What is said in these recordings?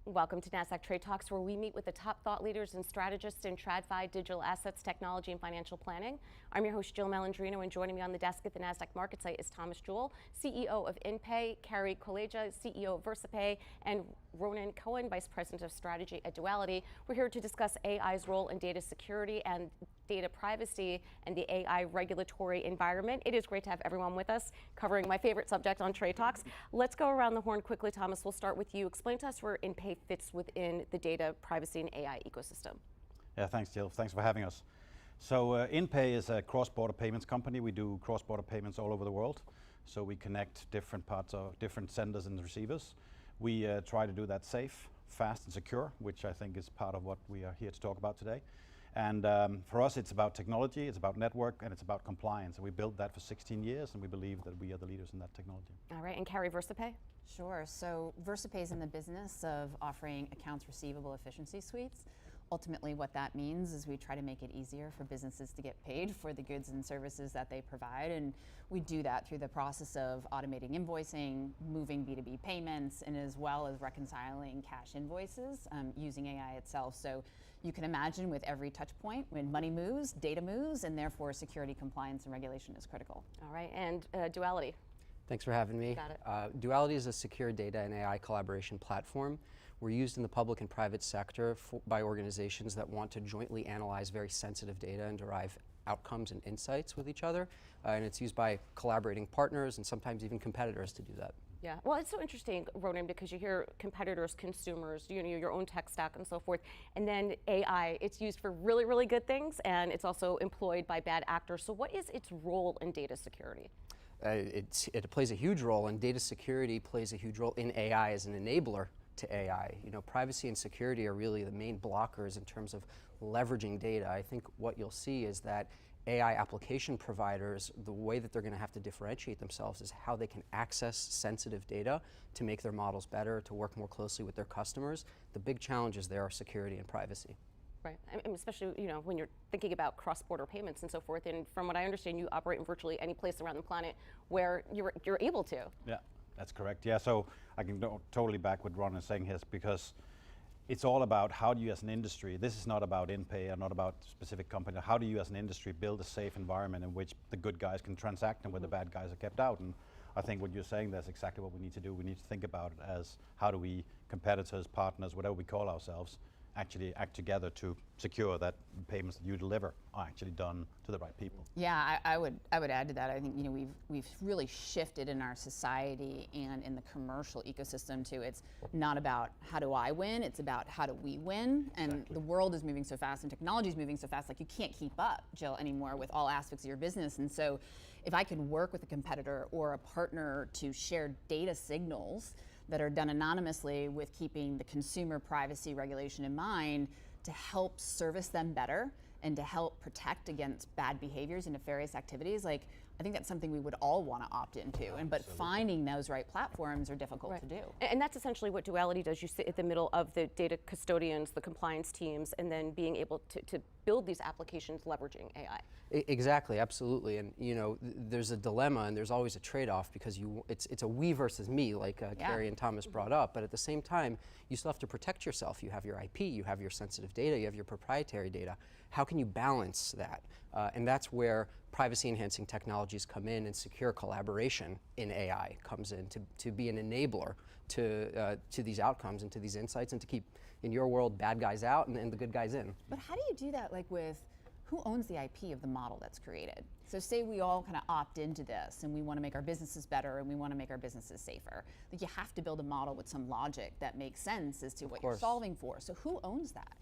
Welcome to Nasdaq TradeTalks, where we meet with the top thought leaders and strategists in TradFi, digital assets, technology, and financial planning. I'm your host, Jill Malandrino, and joining me on the desk at the Nasdaq market site is Thomas Jewell, CEO of Inpay, Carey Kolaja, CEO of Versapay, and Ronen Cohen, Vice President of Strategy at Duality. We're here to discuss AI's role in data security and data privacy and the AI regulatory environment. It is great to have everyone with us covering my favorite subject on Trade Talks. Let's go around the horn quickly, Thomas. We'll start with you. Explain to us where Inpay fits within the data privacy and AI ecosystem. Yeah, thanks, Jill. Thanks for having us. So Inpay is a cross-border payments company. We do cross-border payments all over the world. So we connect different parts of different senders and receivers. We try to do that safe, fast, and secure, which I think is part of what we are here to talk about today. And for us, it's about technology, it's about network, and it's about compliance. And we built that for 16 years, and we believe that we are the leaders in that technology. All right, and Carey, Versapay? Sure. So Versapay is in the business of offering accounts receivable efficiency suites. Ultimately, what that means is we try to make it easier for businesses to get paid for the goods and services that they provide. And we do that through the process of automating invoicing, moving B2B payments, and as well as reconciling cash invoices using AI itself. So you can imagine with every touch point, when money moves, data moves, and therefore security, compliance, and regulation is critical. All right, and Duality. Thanks for having me. Got it. Duality is a secure data and AI collaboration platform. We're used in the public and private sector by organizations that want to jointly analyze very sensitive data and derive outcomes and insights with each other. And it's used by collaborating partners and sometimes even competitors to do that. Yeah, well, it's so interesting, Ronen, because you hear competitors, consumers, you know, your own tech stack and so forth, and then AI, it's used for really, really good things, and it's also employed by bad actors. So what is its role in data security? It plays a huge role, and data security plays a huge role in AI as an enabler to AI. You know, privacy and security are really the main blockers in terms of leveraging data. I think what you'll see is that AI application providers, the way that they're going to have to differentiate themselves is how they can access sensitive data to make their models better, to work more closely with their customers. The big challenges there are security and privacy. Right, I mean, especially when you're thinking about cross-border payments and so forth. And from what I understand, you operate in virtually any place around the planet where you're able to. Yeah, that's correct. Yeah, so I can totally back what Ron is saying here, because it's all about how do you as an industry, this is not about Inpay or not about specific company, how do you as an industry build a safe environment in which the good guys can transact and where the bad guys are kept out. And I think what you're saying, that's exactly what we need to do. We need to think about it as how do we, competitors, partners, whatever we call ourselves, actually act together to secure that payments that you deliver are actually done to the right people. Yeah, I would add to that. I think we've really shifted in our society and in the commercial ecosystem to it's not about how do I win, it's about how do we win. And Exactly. the world is moving so fast and technology is moving so fast, like you can't keep up, Jill, anymore with all aspects of your business. And so if I can work with a competitor or a partner to share data signals that are done anonymously with keeping the consumer privacy regulation in mind to help service them better and to help protect against bad behaviors and nefarious activities, like I think that's something we would all want to opt into. But finding those right platforms are difficult to do. And that's essentially what Duality does. You sit at the middle of the data custodians, the compliance teams, and then being able to build these applications leveraging AI. Exactly, absolutely. And there's a dilemma and there's always a trade-off because it's a we versus me, like Carey and Thomas brought up. But at the same time, you still have to protect yourself. You have your IP, you have your sensitive data, you have your proprietary data. How can you balance that? And that's where privacy-enhancing technologies come in, and secure collaboration in AI comes in to be an enabler to these outcomes and to these insights, and to keep, in your world, bad guys out and the good guys in. But how do you do that, like with who owns the IP of the model that's created? So say we all kind of opt into this and we want to make our businesses better and we want to make our businesses safer. Like you have to build a model with some logic that makes sense as to what you're solving for. So who owns that?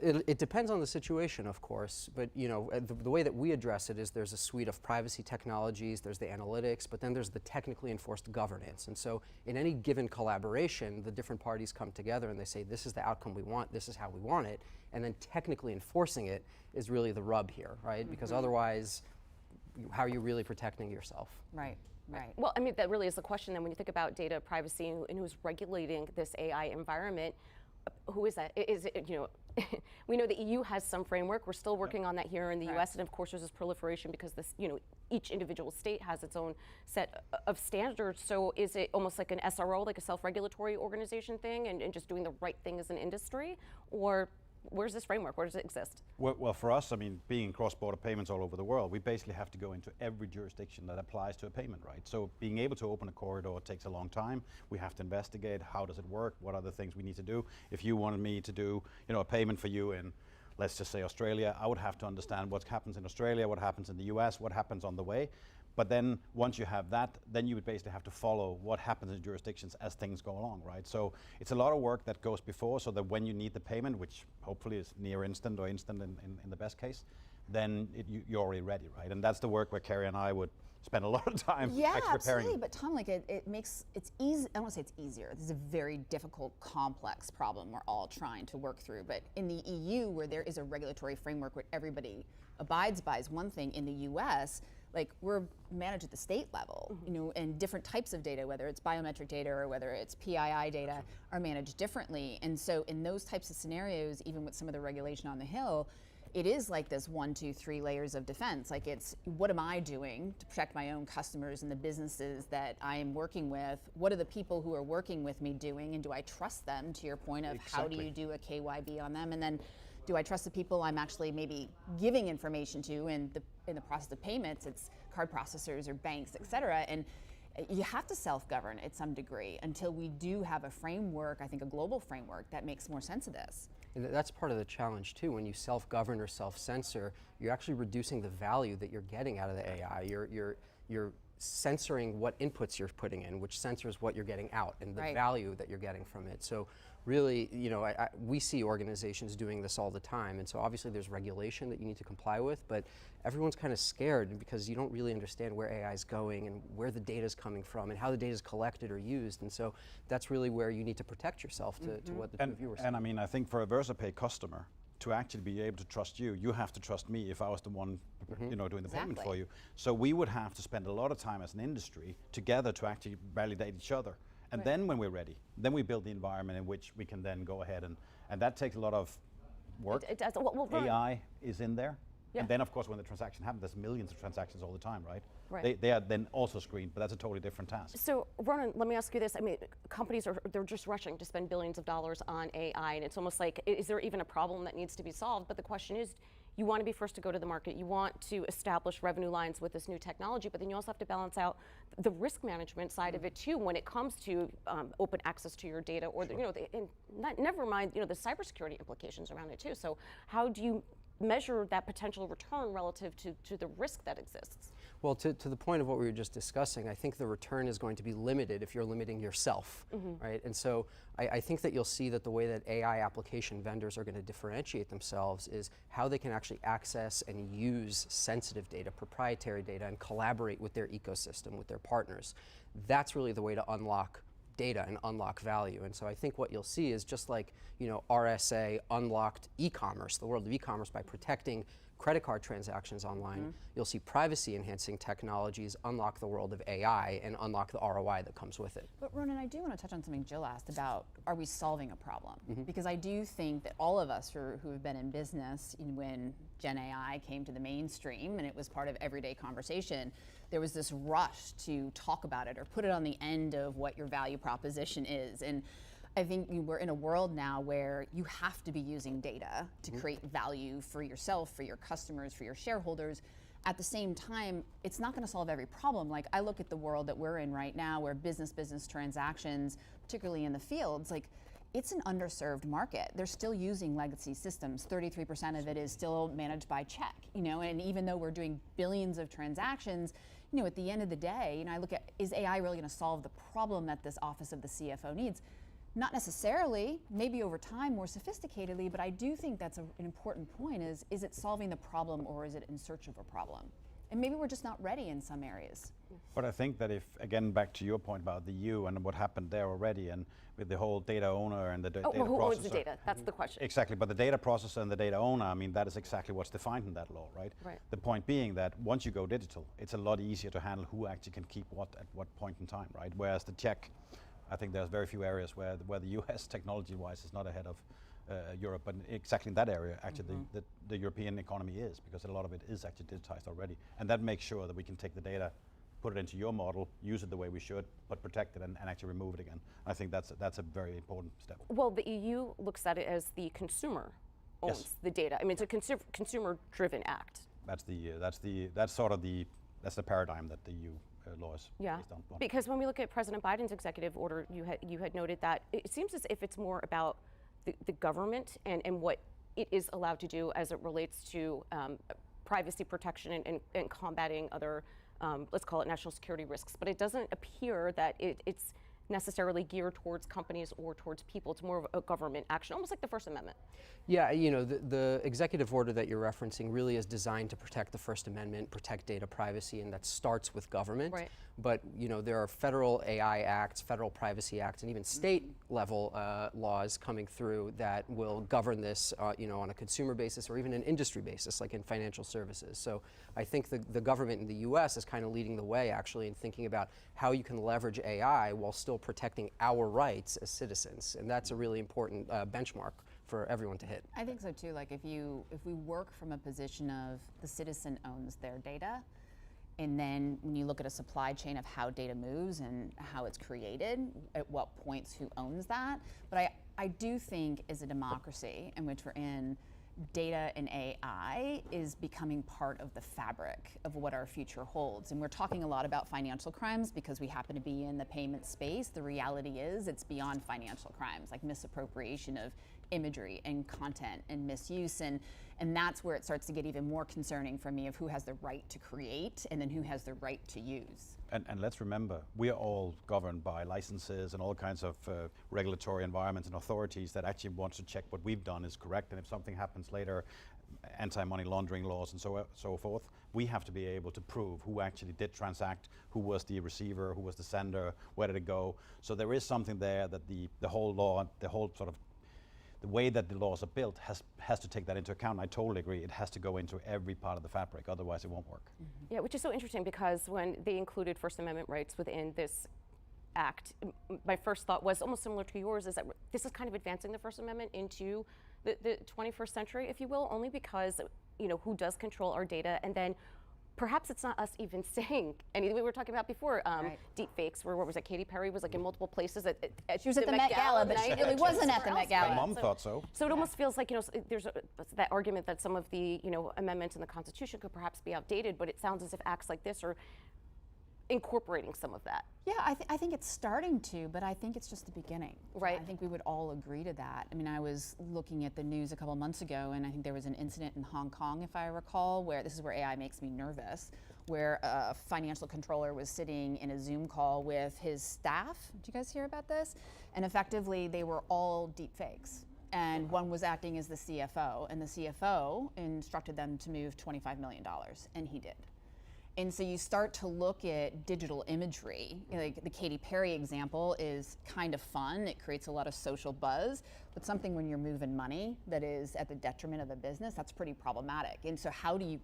It depends on the situation, of course, but the way that we address it is there's a suite of privacy technologies, there's the analytics, but then there's the technically enforced governance. And so in any given collaboration, the different parties come together and they say, this is the outcome we want, this is how we want it, and then technically enforcing it is really the rub here, right? Because otherwise, how are you really protecting yourself? Right. Well, I mean, that really is the question then when you think about data privacy and who's regulating this AI environment. Who is that? Is it we know the EU has some framework. We're still working on that here in the US, and of course there's this proliferation because this, each individual state has its own set of standards. So is it almost like an SRO, like a self-regulatory organization thing, and just doing the right thing as an industry? Or where's this framework? Where does it exist? Well, for us, I mean, being cross-border payments all over the world, we basically have to go into every jurisdiction that applies to a payment, right? So being able to open a corridor takes a long time. We have to investigate how does it work, what are the things we need to do. If you wanted me to do, a payment for you in, let's just say Australia, I would have to understand what happens in Australia, what happens in the US, what happens on the way. But then once you have that, then you would basically have to follow what happens in jurisdictions as things go along, right? So it's a lot of work that goes before, so that when you need the payment, which hopefully is near instant or instant in the best case, then you're already ready, right? And that's the work where Carey and I would spend a lot of time yeah, actually preparing. absolutely. But Tom, it makes it's easy. I don't want to say it's easier. This is a very difficult, complex problem we're all trying to work through. But in the EU, where there is a regulatory framework where everybody abides by, is one thing. In the US, we're managed at the state level, and different types of data, whether it's biometric data or whether it's PII data, are managed differently. And so in those types of scenarios, even with some of the regulation on the Hill, it is like this 1, 2, 3 layers of defense. It's what am I doing to protect my own customers and the businesses that I am working with? What are the people who are working with me doing, and do I trust them, to your point of how do you do a KYB on them? And then do I trust the people I'm actually maybe giving information to in the process of payments? It's card processors or banks, et cetera. And you have to self-govern at some degree until we do have a framework, I think a global framework, that makes more sense of this. And that's part of the challenge too. When you self-govern or self-censor, you're actually reducing the value that you're getting out of the AI. You're censoring what inputs you're putting in, which censors what you're getting out and the value that you're getting from it. So really, we see organizations doing this all the time, and so obviously there's regulation that you need to comply with, but everyone's kind of scared because you don't really understand where AI is going and where the data is coming from and how the data is collected or used, and so that's really where you need to protect yourself to what the two of you were saying. And I mean, I think for a Versapay customer, to actually be able to trust you, you have to trust me if I was the one doing the payment for you. So we would have to spend a lot of time as an industry together to actually validate each other. And then when we're ready, then we build the environment in which we can then go ahead and that takes a lot of work. It does. Well, AI is in there. Yeah. And then of course when the transaction happens, there's millions of transactions all the time, right? Right. They are then also screened, but that's a totally different task. So Ronen, let me ask you this. I mean, companies they're just rushing to spend billions of dollars on AI, and it's almost like, is there even a problem that needs to be solved? But the question is, you want to be first to go to the market. You want to establish revenue lines with this new technology, but then you also have to balance out the risk management side of it too when it comes to open access to your data, or never mind the cybersecurity implications around it too. So how do you measure that potential return relative to the risk that exists? Well, to the point of what we were just discussing, I think the return is going to be limited if you're limiting yourself, right? And so I think that you'll see that the way that AI application vendors are going to differentiate themselves is how they can actually access and use sensitive data, proprietary data, and collaborate with their ecosystem, with their partners. That's really the way to unlock data and unlock value. And so I think what you'll see is just like, RSA unlocked e-commerce, the world of e-commerce, by protecting credit card transactions online, you'll see privacy enhancing technologies unlock the world of AI and unlock the ROI that comes with it. But Ronen, I do want to touch on something Jill asked about, are we solving a problem? Because I do think that all of us who have been in business, when Gen AI came to the mainstream and it was part of everyday conversation, there was this rush to talk about it or put it on the end of what your value proposition is. And I think we're in a world now where you have to be using data to create value for yourself, for your customers, for your shareholders. At the same time, it's not going to solve every problem. Like, I look at the world that we're in right now where business transactions, particularly in the fields, it's an underserved market. They're still using legacy systems. 33% of it is still managed by check, and even though we're doing billions of transactions, at the end of the day, I look at, is AI really going to solve the problem that this office of the CFO needs? Not necessarily, maybe over time more sophisticatedly, but I do think that's an important point is it solving the problem or is it in search of a problem? And maybe we're just not ready in some areas. But I think that if, again, back to your point about the EU and what happened there already, and with the whole data owner and the data processor. Who owns the data? That's the question. Exactly, but the data processor and the data owner, I mean, that is exactly what's defined in that law, right? Right. The point being that once you go digital, it's a lot easier to handle who actually can keep what at what point in time, right? Whereas the check, I think there's very few areas where the US technology-wise is not ahead of Europe, but exactly in that area, actually, the European economy is, because a lot of it is actually digitized already. And that makes sure that we can take the data, put it into your model, use it the way we should, but protect it and actually remove it again. I think that's a very important step. Well, the EU looks at it as the consumer owns the data. I mean, it's a consumer-driven act. That's the paradigm that the EU law is based on. Because when we look at President Biden's executive order, you had noted that it seems as if it's more about the government and what it is allowed to do as it relates to privacy protection and combating other, let's call it national security risks. But it doesn't appear that it's necessarily geared towards companies or towards people. It's more of a government action, almost like the First Amendment. Yeah, you know, the executive order that you're referencing really is designed to protect the First Amendment, protect data privacy, and that starts with government. Right. But, you know, there are federal AI acts, federal privacy acts, and even state level laws coming through that will govern this, you know, on a consumer basis or even an industry basis, like in financial services. So I think the government in the US is kind of leading the way, actually, in thinking about how you can leverage AI while still protecting our rights as citizens. And that's a really important benchmark for everyone to hit. I think so too. Like if we work from a position of the citizen owns their data, and then when you look at a supply chain of how data moves and how it's created, at what points who owns that. But I do think as a democracy in which we're in, data and AI is becoming part of the fabric of what our future holds. And we're talking a lot about financial crimes because we happen to be in the payment space. The reality is it's beyond financial crimes, like misappropriation of imagery and content and misuse. And that's where it starts to get even more concerning for me of who has the right to create and then who has the right to use. And let's remember, we are all governed by licenses and all kinds of regulatory environments and authorities that actually want to check what we've done is correct. And if something happens later, anti-money laundering laws and so forth, we have to be able to prove who actually did transact, who was the receiver, who was the sender, where did it go. So there is something there that the whole law, the whole sort of the way that the laws are built has to take that into account. I totally agree. It has to go into every part of the fabric, otherwise it won't work. Yeah, which is so interesting because when they included First Amendment rights within this act, my first thought was almost similar to yours, is that this is kind of advancing the First Amendment into the 21st century, if you will, only because, you know, who does control our data, and then perhaps it's not us even saying anything. We were talking about before, deep fakes, where what was it, Katy Perry was like in multiple places. She was at the Met Gala, but she really wasn't at the Met Gala. My mom thought so. So it almost feels like, you know, there's that argument that some of the, you know, amendments in the Constitution could perhaps be outdated, but it sounds as if acts like this are incorporating some of that. Yeah, I think it's starting to, but I think it's just the beginning. Right. I think we would all agree to that. I mean, I was looking at the news a couple months ago, and I think there was an incident in Hong Kong, if I recall, where this is where AI makes me nervous, where a financial controller was sitting in a Zoom call with his staff. Did you guys hear about this? And effectively, they were all deep fakes. And one was acting as the CFO, and the CFO instructed them to move $25 million, and he did. And so you start to look at digital imagery. Like the Katy Perry example is kind of fun. It creates a lot of social buzz, but something when you're moving money that is at the detriment of a business, that's pretty problematic. And so how do you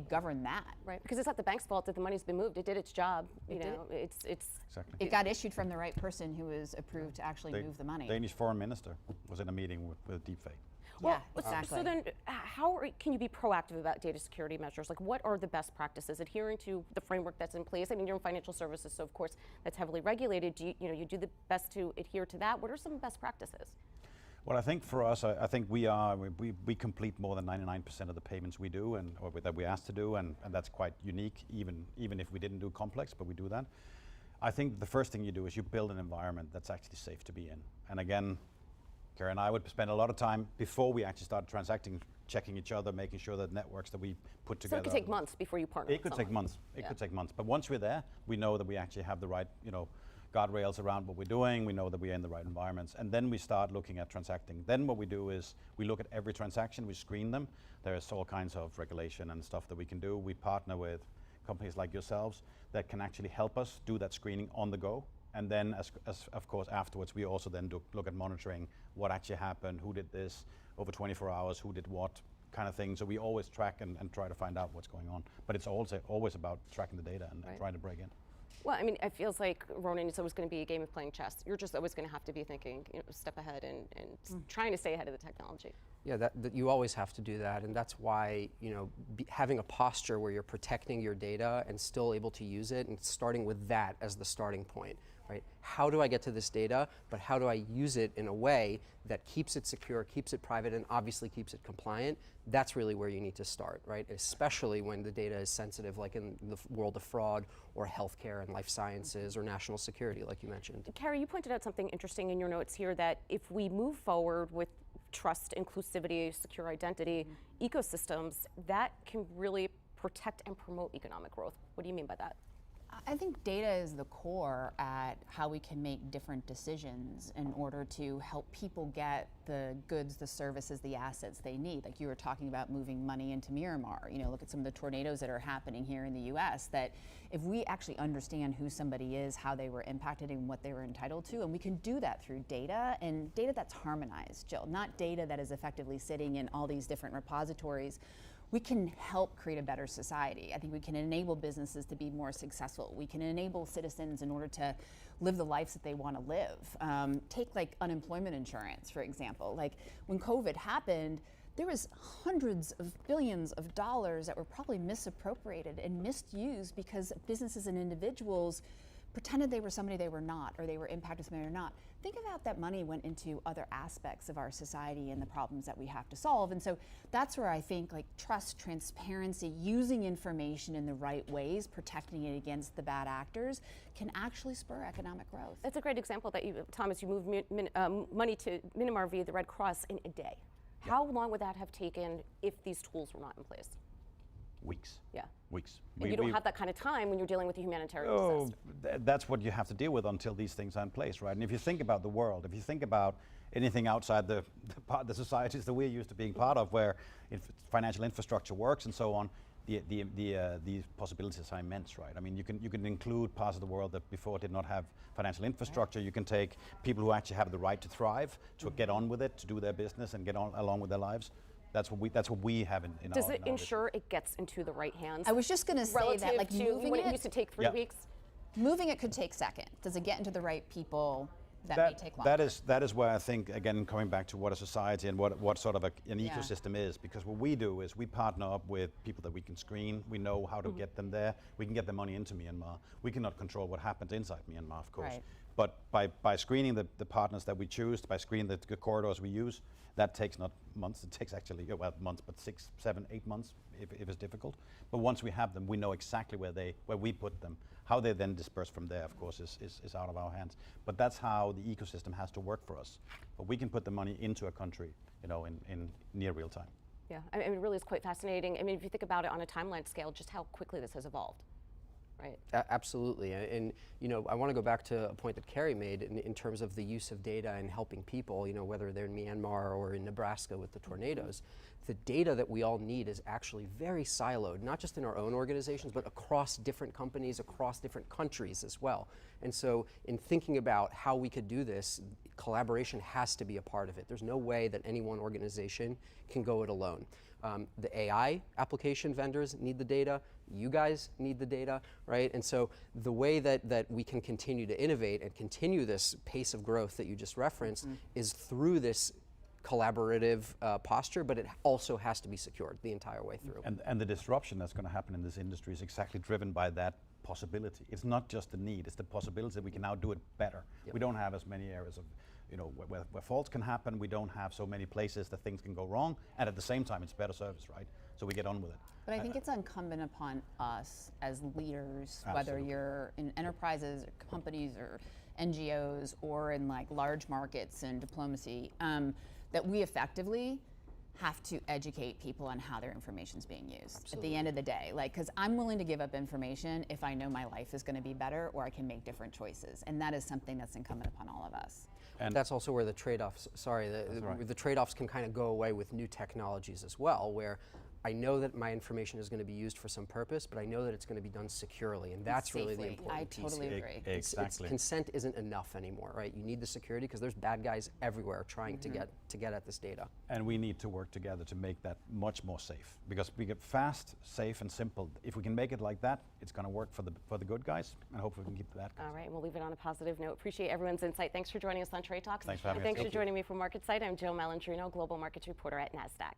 govern that? Right, because it's not the bank's fault that the money's been moved. It did its job. You know, it's Exactly. It got issued from the right person who was approved to actually move the money. Danish foreign minister was in a meeting with deepfake. Well, yeah, exactly. So then, how can you be proactive about data security measures? Like, what are the best practices? Adhering to the framework that's in place. I mean, you're in financial services, so of course that's heavily regulated. Do you do the best to adhere to that? What are some best practices? Well, I think for us, I think we complete more than 99% of the payments we do or that we asked to do, and that's quite unique, even if we didn't do complex, but we do that. I think the first thing you do is you build an environment that's actually safe to be in. And again, Carey and I would spend a lot of time before we actually started transacting, checking each other, making sure that networks that we put together. So it could take months before you partner. It could take months. It could take months. But once we're there, we know that we actually have the right, guardrails around what we're doing. We know that we're in the right environments, and then we start looking at transacting. Then what we do is we look at every transaction, we screen them. There's all kinds of regulation and stuff that we can do. We partner with companies like yourselves that can actually help us do that screening on the go. And then, as of course, afterwards, we also then look at monitoring what actually happened, who did this over 24 hours, who did what kind of thing. So we always track and try to find out what's going on. But it's also always about tracking the data and trying to break in. Well, I mean, it feels like, Ronen, it's always going to be a game of playing chess. You're just always going to have to be thinking, a step ahead and trying to stay ahead of the technology. Yeah, that you always have to do that, and that's why having a posture where you're protecting your data and still able to use it, and starting with that as the starting point, right? How do I get to this data, but how do I use it in a way that keeps it secure, keeps it private, and obviously keeps it compliant? That's really where you need to start, right? Especially when the data is sensitive, like in the world of fraud or healthcare and life sciences or national security, like you mentioned. Carey, you pointed out something interesting in your notes here, that if we move forward with trust, inclusivity, secure identity ecosystems, that can really protect and promote economic growth. What do you mean by that? I think data is the core at how we can make different decisions in order to help people get the goods, the services, the assets they need. Like you were talking about moving money into Myanmar. Look at some of the tornadoes that are happening here in the US, that if we actually understand who somebody is, how they were impacted and what they were entitled to, and we can do that through data, and data that's harmonized, Jill, not data that is effectively sitting in all these different repositories, we can help create a better society. I think we can enable businesses to be more successful. We can enable citizens in order to live the lives that they want to live. Take like unemployment insurance, for example. Like when COVID happened, there was hundreds of billions of dollars that were probably misappropriated and misused because businesses and individuals pretended they were somebody they were not, or they were impacted somebody or not. Think about that money went into other aspects of our society and the problems that we have to solve. And so that's where I think like trust, transparency, using information in the right ways, protecting it against the bad actors can actually spur economic growth. That's a great example that Thomas, you moved money to Myanmar via the Red Cross in a day. Yeah. How long would that have taken if these tools were not in place? Weeks. Yeah. Weeks. And you don't have that kind of time when you're dealing with a humanitarian disaster. That's what you have to deal with until these things are in place, right? And if you think about the world, if you think about anything outside the societies that we're used to being part of, where financial infrastructure works and so on, the possibilities are immense, right? I mean, you can include parts of the world that before did not have financial infrastructure. You can take people who actually have the right to thrive, to get on with it, to do their business and get on along with their lives. That's what we have in Does our it ensure it gets into the right hands? I was just going to say relative that, like to moving when it used to take 3 weeks. Moving it could take seconds. Does it get into the right people? That may take longer. That is where I think, again, coming back to what a society and what sort of an ecosystem is, because what we do is we partner up with people that we can screen. We know how to get them there. We can get the money into Myanmar. We cannot control what happens inside Myanmar, of course. Right. But by screening the partners that we choose, by screening the corridors we use, that takes not months, it takes actually, well, months, but 6, 7, 8 months if it's difficult. But once we have them, we know exactly where we put them. How they then disperse from there, of course, is out of our hands. But that's how the ecosystem has to work for us. But we can put the money into a country, in near real time. Yeah, I mean, it really is quite fascinating. I mean, if you think about it on a timeline scale, just how quickly this has evolved. Right. Absolutely, and I want to go back to a point that Carey made in terms of the use of data and helping people, whether they're in Myanmar or in Nebraska with the tornadoes. The data that we all need is actually very siloed, not just in our own organizations, but across different companies, across different countries as well. And so in thinking about how we could do this, collaboration has to be a part of it. There's no way that any one organization can go it alone. The AI application vendors need the data. You guys need the data, right? And so the way that we can continue to innovate and continue this pace of growth that you just referenced is through this collaborative posture, but it also has to be secured the entire way through. And the disruption that's going to happen in this industry is exactly driven by that possibility. It's not just the need, it's the possibility that we can now do it better. Yep. We don't have as many areas of where faults can happen. We don't have so many places that things can go wrong, and at the same time it's better service, right? So we get on with it. But I think it's incumbent upon us as leaders, Absolutely. whether you're in enterprises or companies or NGOs or in like large markets and diplomacy, that we effectively have to educate people on how their information is being used. Absolutely. At the end of the day, because I'm willing to give up information if I know my life is going to be better or I can make different choices, and that is something that's incumbent upon all of us. And that's also where the trade-offs, the trade-offs can kind of go away with new technologies as well, where I know that my information is going to be used for some purpose, but I know that it's going to be done securely, and that's really the Safely. important I piece totally here. agree. Exactly. Consent isn't enough anymore, right? You need the security because there's bad guys everywhere trying to get at this data. And we need to work together to make that much more safe, because we get fast, safe, and simple. If we can make it like that, it's going to work for the good guys, and hopefully we can keep the bad guys. All right, we'll leave it on a positive note. Appreciate everyone's insight. Thanks for joining us on Trade Talks. Thanks for having us. Thanks Thank for you. joining me from MarketSite. I'm Jill Malandrino, Global Markets Reporter at Nasdaq.